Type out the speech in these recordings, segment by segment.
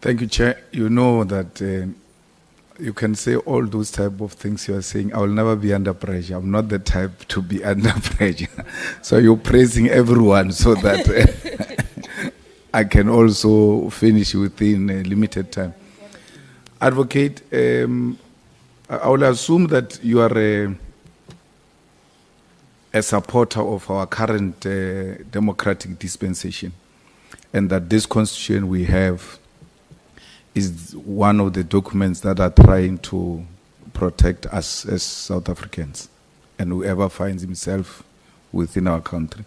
Thank you, Chair. You know that you can say all those type of things you are saying. I will never be under pressure. I'm not the type to be under pressure. So you're praising everyone so that I can also finish within a limited time. Advocate, I will assume that you are a supporter of our current democratic dispensation, and that this constitution we have is one of the documents that are trying to protect us as South Africans and whoever finds himself within our country.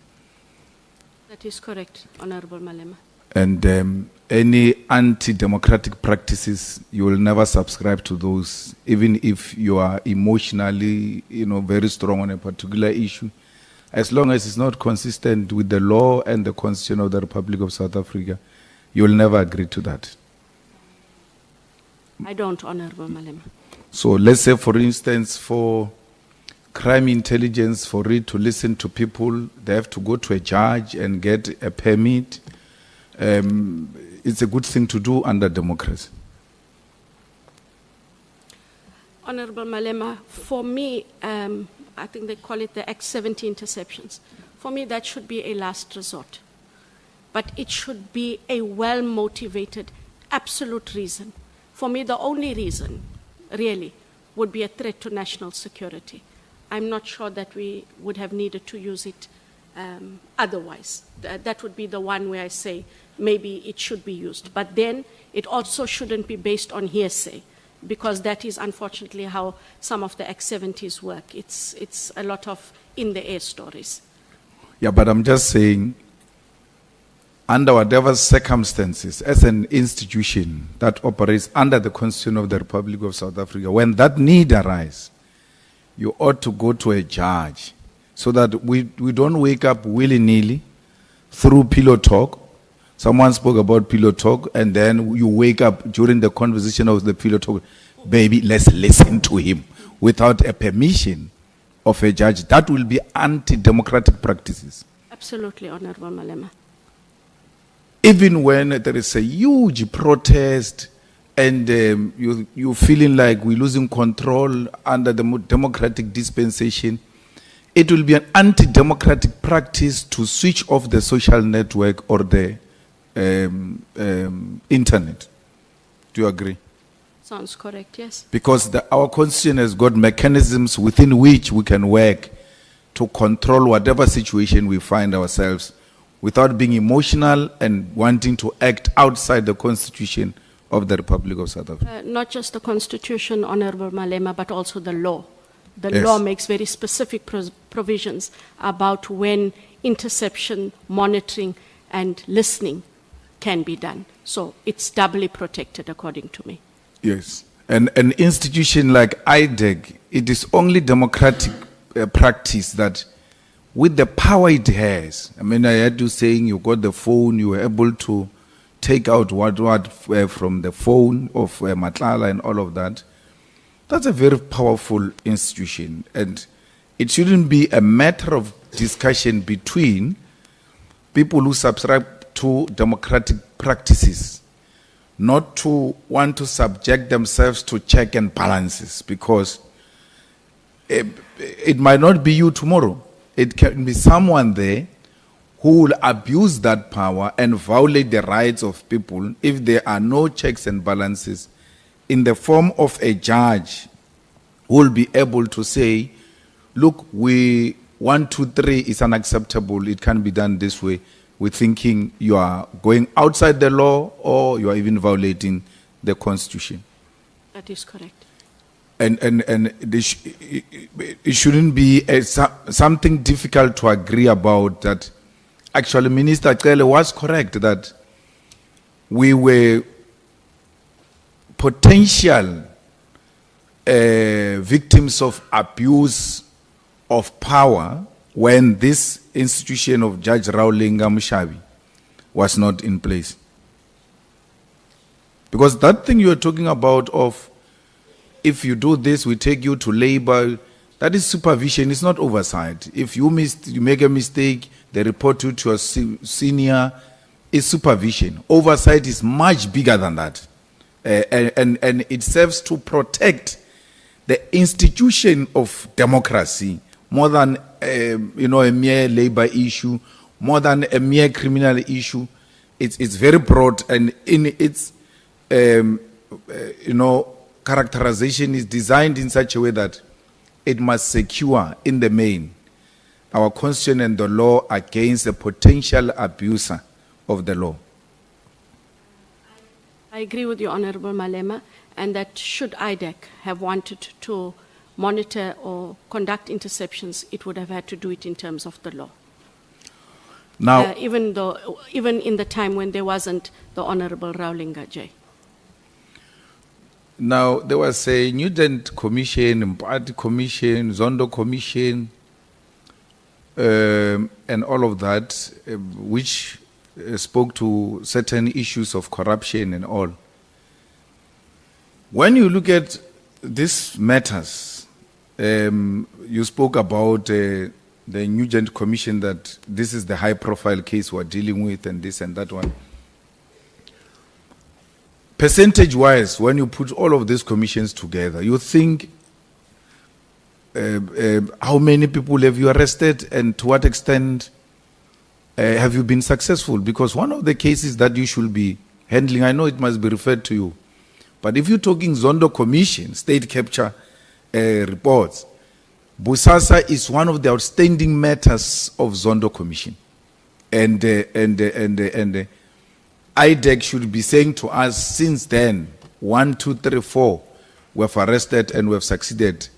That is correct, Honorable Malema. And any anti-democratic practices, you will never subscribe to those, even if you are emotionally, very strong on a particular issue. As long as it's not consistent with the law and the Constitution of the Republic of South Africa, you will never agree to that. I don't, Honorable Malema. So let's say, for instance, for crime intelligence, for it to listen to people, they have to go to a judge and get a permit. It's a good thing to do under democracy. Honorable Malema, for me, I think they call it the Act 70 interceptions. For me, that should be a last resort. But it should be a well-motivated, absolute reason. For me, the only reason, really, would be a threat to national security. I'm not sure that we would have needed to use it otherwise. That would be the one where I say maybe it should be used. But then it also shouldn't be based on hearsay, because that is unfortunately how some of the Act 70s work. It's a lot of in-the-air stories. Yeah, but I'm just saying, under whatever circumstances, as an institution that operates under the Constitution of the Republic of South Africa, when that need arises, you ought to go to a judge so that we don't wake up willy-nilly through pillow talk. Someone spoke about pillow talk, and then you wake up during the conversation of the pillow talk, baby, let's listen to him, without a permission of a judge. That will be anti-democratic practices. Absolutely, Honorable Malema. Even when there is a huge protest and you're feeling like we're losing control under the democratic dispensation, it will be an anti-democratic practice to switch off the social network or the internet. Do you agree? Sounds correct, yes. Because our constitution has got mechanisms within which we can work to control whatever situation we find ourselves without being emotional and wanting to act outside the Constitution of the Republic of South Africa. Not just the Constitution, Honorable Malema, but also the law. The Yes. law makes very specific provisions about when interception, monitoring, and listening can be done. So it's doubly protected, according to me. Yes. And an institution like IDEC, it is only democratic practice that with the power it has, I mean, I had you saying you got the phone, you were able to take out what from the phone of Matlala and all of that. That's a very powerful institution, and it shouldn't be a matter of discussion between people who subscribe to democratic practices, not to want to subject themselves to check and balances, because it might not be you tomorrow. It can be someone there who will abuse that power and violate the rights of people if there are no checks and balances in the form of a judge who will be able to say, look, 1, 2, 3 is unacceptable, it can't be done this way. We're thinking you are going outside the law or you are even violating the Constitution. That is correct. And it shouldn't be something difficult to agree about that. Actually, Minister Cele was correct that we were potential victims of abuse of power when this institution of Judge Raulinga Mushabi was not in place. Because that thing you are talking about of, if you do this, we take you to labor, that is supervision, it's not oversight. If you make a mistake, they report you to a senior, is supervision. Oversight is much bigger than that. And it serves to protect the institution of democracy more than a mere labor issue, more than a mere criminal issue. It's very broad, and in its characterization is designed in such a way that it must secure in the main our constitution and the law against a potential abuser of the law. I agree with you, Honorable Malema, and that should IDEC have wanted to monitor or conduct interceptions, it would have had to do it in terms of the law. Now, even in the time when there wasn't the Honorable Rawlinga J. Now, there was a Nugent Commission, Mpati Commission, Zondo Commission, and all of that, which spoke to certain issues of corruption and all. When you look at these matters, you spoke about the Nugent Commission, that this is the high-profile case we're dealing with, and this and that one. Percentage-wise, when you put all of these commissions together, you think how many people have you arrested, and to what extent have you been successful? Because one of the cases that you should be handling, I know it must be referred to you, but if you're talking Zondo Commission, state capture reports, Bosasa is one of the outstanding matters of Zondo Commission. And IDEC should be saying to us, since then, 1, 2, 3, 4, we have arrested and we have succeeded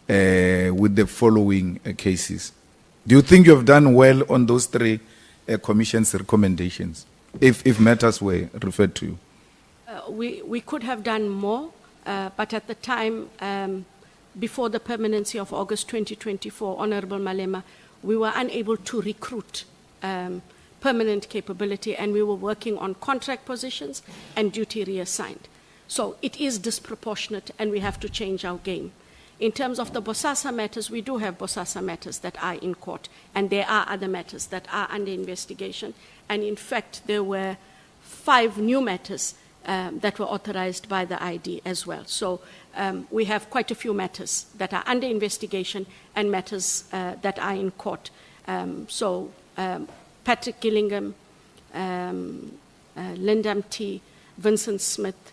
with the following cases. Do you think you have done well on those 3 commission's recommendations, if matters were referred to you? We could have done more, but at the time, before the permanency of August 2024, Honorable Malema, we were unable to recruit permanent capability, and we were working on contract positions and duty reassigned. So it is disproportionate, and we have to change our game. In terms of the Bosasa matters, we do have Bosasa matters that are in court, and there are other matters that are under investigation. And in fact, there were 5 new matters that were authorized by the ID as well. So we have quite a few matters that are under investigation and matters that are in court. Patrick Gillingham, Linda T, Vincent Smith,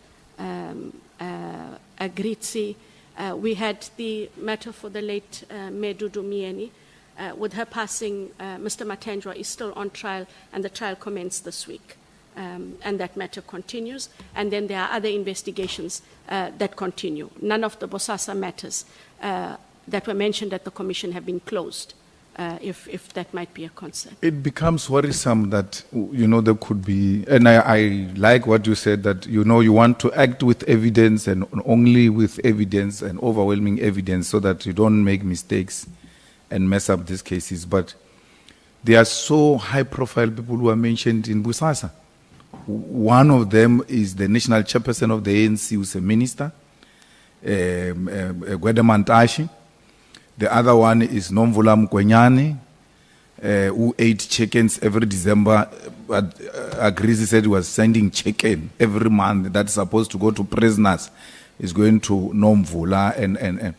Agritzi. We had the matter for the late Medudu Mieni. With her passing, Mr. Matanjwa is still on trial, and the trial commenced this week. And that matter continues. And then there are other investigations that continue. None of the Bosasa matters that were mentioned at the commission have been closed, if that might be a concern. It becomes worrisome that, there could be, and I like what you said, that, you want to act with evidence and only with evidence and overwhelming evidence so that you don't make mistakes and mess up these cases. But there are so high-profile people who are mentioned in Bosasa. One of them is the national chairperson of the ANC, who's a minister, Gwede Mantashe. The other one is Nomvula Mkwenyane, who ate chickens every December. Agrizi said he was sending chicken every month that's supposed to go to prisoners. Is going to Nomvula. And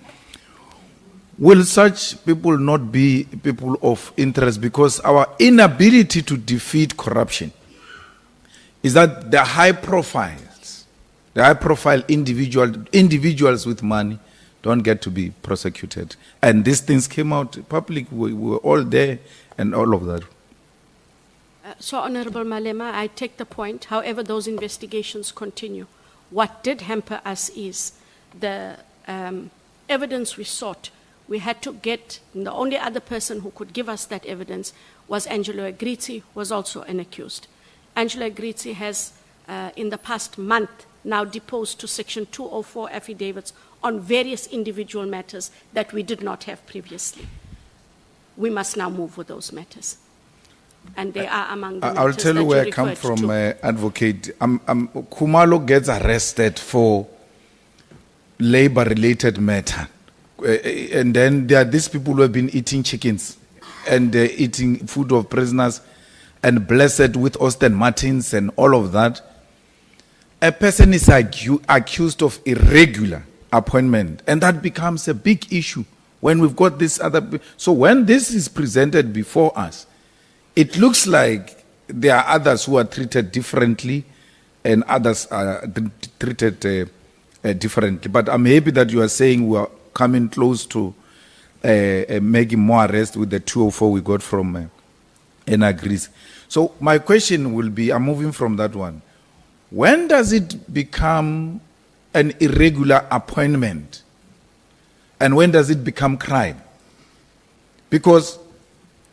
will such people not be people of interest? Because our inability to defeat corruption is that the high-profile individuals with money don't get to be prosecuted. And these things came out public. We were all there and all of that. So, Honorable Malema, I take the point. However, those investigations continue. What did hamper us is the evidence we sought. We had to get, the only other person who could give us that evidence was Angelo Agritzi, who was also an accused. Angelo Agritzi has, in the past month, now deposed to Section 204 affidavits on various individual matters that we did not have previously. We must now move with those matters. And they are among the matters I'll tell you where I come from, Advocate. Khumalo gets arrested for labor-related matter. And then there are these people who have been eating chickens and eating food of prisoners. and blessed with Austin Martins and all of that, a person is accused of irregular appointment, and that becomes a big issue when we've got this other. So when this is presented before us, it looks like there are others who are treated differently and others are treated differently. But I'm happy that you are saying we are coming close to making more arrests with the 204 we got from Enagris. So my question will be, I'm moving from that one. When does it become an irregular appointment? And when does it become crime? Because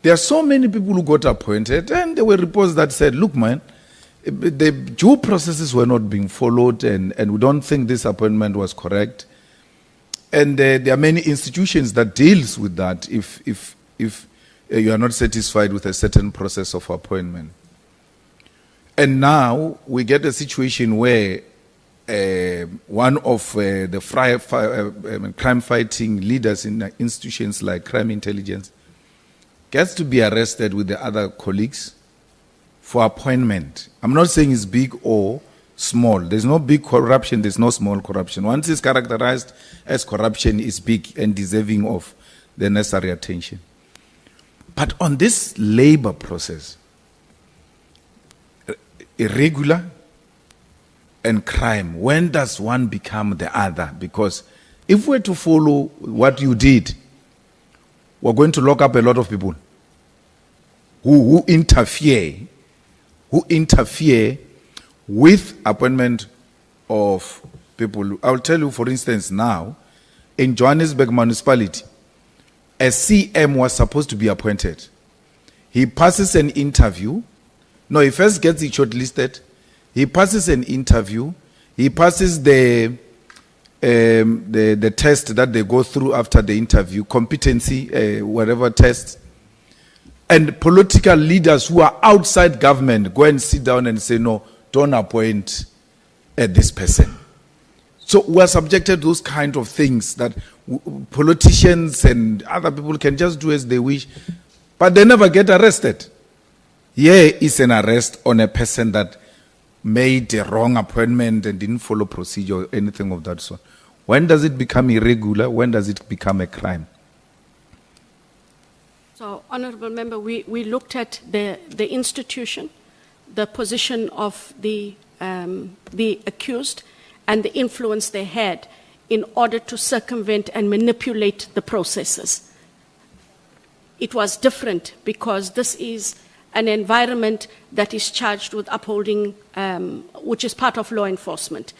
there are so many people who got appointed, and there were reports that said, look, man, the due processes were not being followed, and we don't think this appointment was correct. And there are many institutions that deals with that if you are not satisfied with a certain process of appointment. And now we get a situation where one of the crime-fighting leaders in institutions like crime intelligence gets to be arrested with the other colleagues for appointment. I'm not saying it's big or small. There's no big corruption, there's no small corruption. Once it's characterized as corruption, it's big and deserving of the necessary attention. But on this labor process, irregular and crime, when does one become the other? Because if we're to follow what you did, we're going to lock up a lot of people who interfere with appointment of people. I'll tell you, for instance, now, in Johannesburg municipality, a CM was supposed to be appointed. He passes an interview. No, he first gets it shortlisted. He passes an interview. He passes the test that they go through after the interview, competency, whatever test. And political leaders who are outside government go and sit down and say, no, don't appoint this person. So we are subjected to those kind of things that politicians and other people can just do as they wish, but they never get arrested. Here is an arrest on a person that made a wrong appointment and didn't follow procedure or anything of that sort. When does it become irregular? When does it become a crime? So, Honorable Member, we looked at the institution, the position of the accused, and the influence they had in order to circumvent and manipulate the processes. It was different because this is an environment that is charged with upholding, which is part of law enforcement.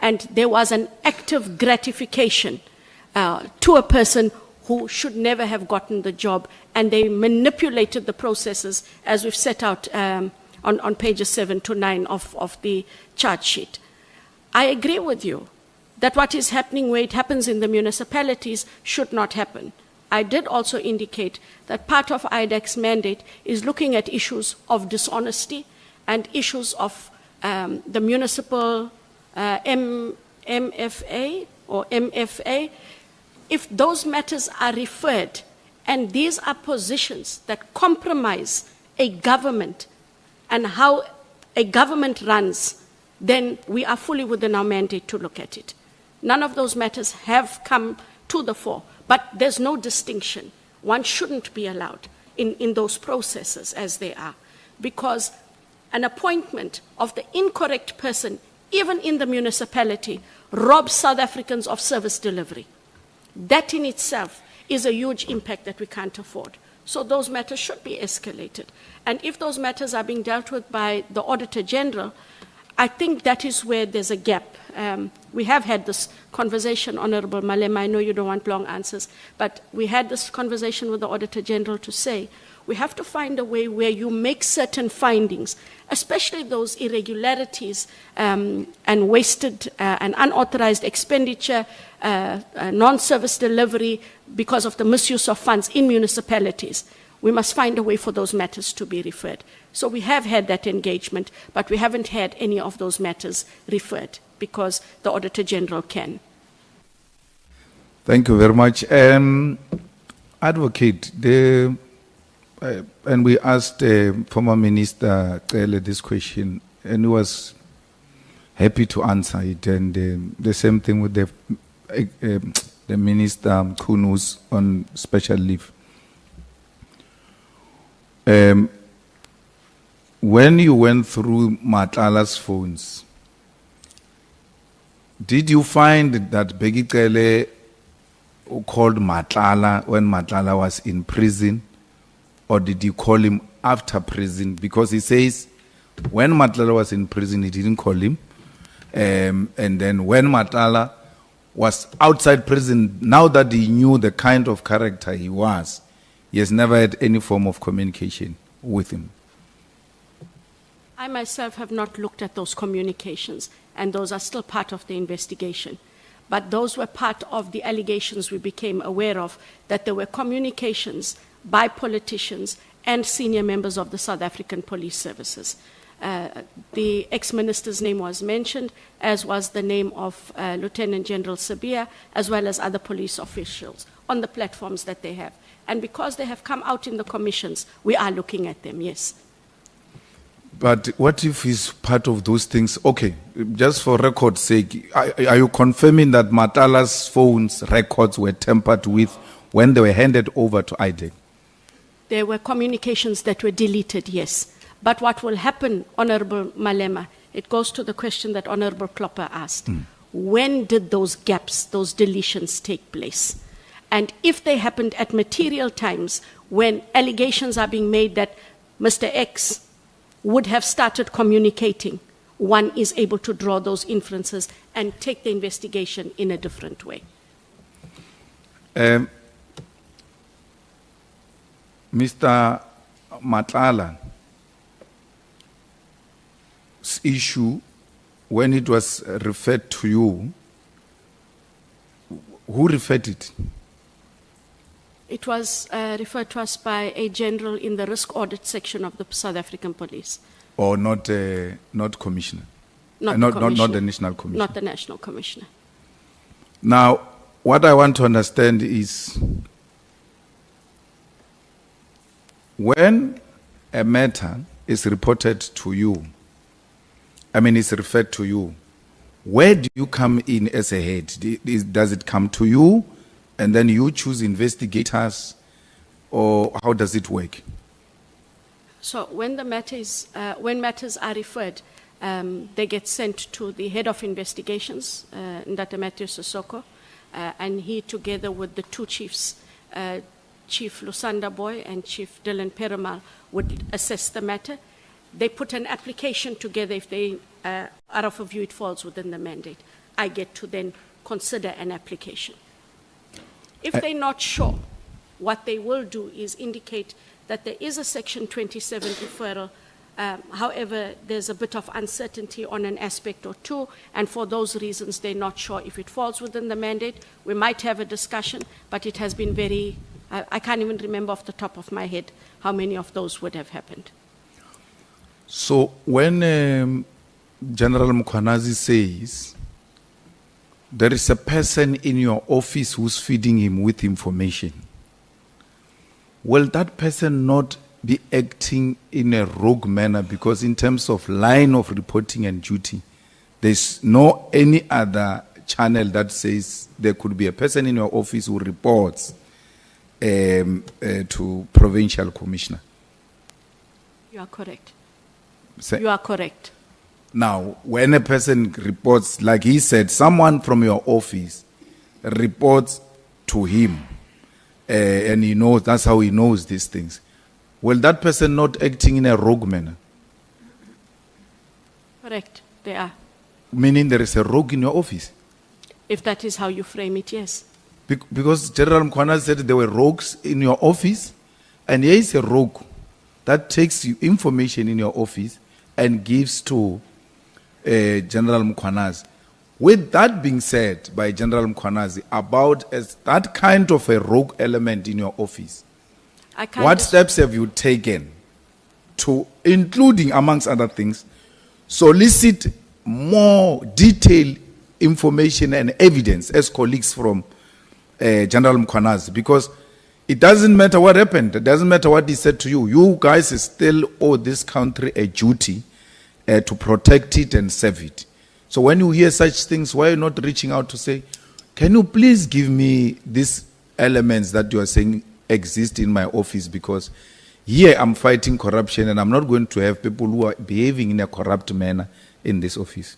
And there was an active gratification to a person who should never have gotten the job, and they manipulated the processes as we've set out on pages 7 to 9 of the charge sheet. I agree with you that what is happening where it happens in the municipalities should not happen. I did also indicate that part of IDEC's mandate is looking at issues of dishonesty and issues of the municipal MFA or MFA. If those matters are referred, and these are positions that compromise a government and how a government runs, then we are fully within our mandate to look at it. None of those matters have come to the fore, but there's no distinction. One shouldn't be allowed in those processes as they are, because an appointment of the incorrect person, even in the municipality, robs South Africans of service delivery. That in itself is a huge impact that we can't afford. So those matters should be escalated. And if those matters are being dealt with by the Auditor General, I think that is where there's a gap. We have had this conversation, Honorable Malema, I know you don't want long answers, but we had this conversation with the Auditor General to say, we have to find a way where you make certain findings, especially those irregularities and wasted and unauthorized expenditure, non-service delivery because of the misuse of funds in municipalities. We must find a way for those matters to be referred. So we have had that engagement, but we haven't had any of those matters referred because the Auditor General can. Thank you very much. Advocate, And we asked former Minister Cele this question, and he was happy to answer it. And the same thing with the Minister Kunus on special leave. When you went through Matlala's phones, did you find that Bheki Cele called Matlala when Matlala was in prison, or did you call him after prison? Because he says when Matlala was in prison, he didn't call him. And then when Matlala was outside prison, now that he knew the kind of character he was, he has never had any form of communication with him. I myself have not looked at those communications, and those are still part of the investigation. But those were part of the allegations we became aware of, that there were communications by politicians and senior members of the South African Police Services. The ex-minister's name was mentioned, as was the name of Lieutenant General Sabia, as well as other police officials on the platforms that they have. And because they have come out in the commissions, we are looking at them, yes. But what if he's part of those things? Okay, just for record's sake, are you confirming that Matlala's phone's records were tampered with when they were handed over to IDEC? There were communications that were deleted, yes. But what will happen, Honorable Malema, it goes to the question that Honorable Klopper asked. When did those gaps, those deletions take place? And if they happened at material times when allegations are being made that Mr. X would have started communicating, one is able to draw those inferences and take the investigation in a different way. Mr. Matlala's issue, when it was referred to you, who referred it? It was referred to us by a general in the risk audit section of the South African Police. Or not commissioner? Not not the the national commissioner? Not the national commissioner. Now, what I want to understand is, when a matter is reported to you, is referred to you, where do you come in as a head? Does it come to you and then you choose investigators, or how does it work? So when the matters, when matters are referred, they get sent to the head of investigations, Ndata Matthew Sissoko, and he, together with the two chiefs, Chief Lusanda Boy and Chief Dylan Perumal, would assess the matter. They put an application together. If they are of a view it falls within the mandate, I get to then consider an application. If they're not sure, what they will do is indicate that there is a Section 27 referral. However, there's a bit of uncertainty on an aspect or two, and for those reasons, they're not sure if it falls within the mandate. We might have a discussion, but it has been very, I can't even remember off the top of my head how many of those would have happened. So when General Mkhwanazi says there is a person in your office who's feeding him with information, will that person not be acting in a rogue manner? Because in terms of line of reporting and duty, there's no any other channel that says there could be a person in your office who reports to provincial commissioner. You are correct. Say, You are correct. now, when a person reports, like he said, someone from your office reports to him, and he knows, that's how he knows these things, will that person not acting in a rogue manner? Correct, they are. Meaning there is a rogue in your office? If that is how you frame it, yes. Because General Mkhwanazi said there were rogues in your office, and here is a rogue that takes you information in your office and gives to General Mkhwanazi. With that being said by General Mkhwanazi about that kind of a rogue element in your office, I can't what dis- steps have you taken to, including amongst other things, solicit more detailed information and evidence as colleagues from General Mkhwanazi? Because It doesn't matter what happened. It doesn't matter what he said to you. You guys still owe this country a duty to protect it and serve it. So when you hear such things, why are you not reaching out to say, can you please give me these elements that you are saying exist in my office? Because here I'm fighting corruption and I'm not going to have people who are behaving in a corrupt manner in this office.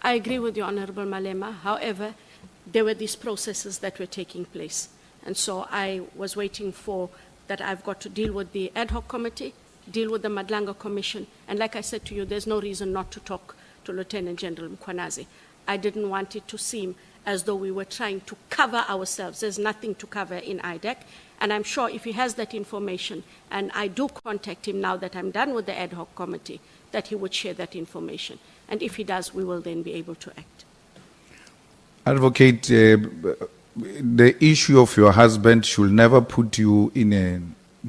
I agree with you, Honorable Malema. However, there were these processes that were taking place. And so I was waiting for that. I've got to deal with the ad hoc committee, deal with the Madlanga Commission. And like I said to you, there's no reason not to talk to Lieutenant General Mkhwanazi. I didn't want it to seem as though we were trying to cover ourselves. There's nothing to cover in IDEC. And I'm sure if he has that information, and I do contact him now that I'm done with the ad hoc committee, that he would share that information. And if he does, we will then be able to act. Advocate, the issue of your husband should never put you in a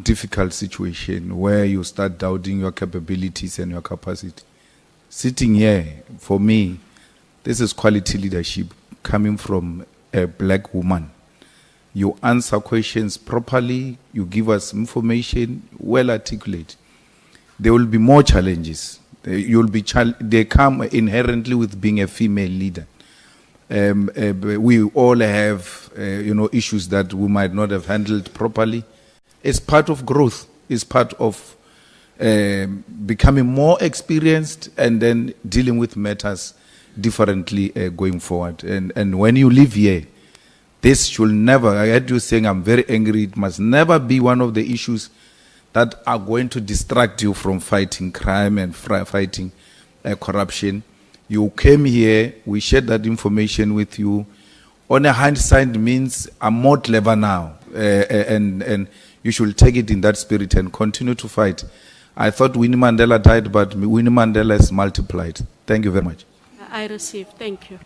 difficult situation where you start doubting your capabilities and your capacity. Sitting here, for me, this is quality leadership coming from a black woman. You answer questions properly, you give us information, well articulate. There will be more challenges. They come inherently with being a female leader. We all have, issues that we might not have handled properly. It's part of growth. It's part of becoming more experienced and then dealing with matters differently going forward. And when you live here, this should never, I heard you saying I'm very angry, it must never be one of the issues that are going to distract you from fighting crime and fighting corruption. You came here, we shared that information with you. On a hindsight means I'm more clever now. And you should take it in that spirit and continue to fight. I thought Winnie Mandela died, but Winnie Mandela is multiplied. Thank you very much. I received. Thank you.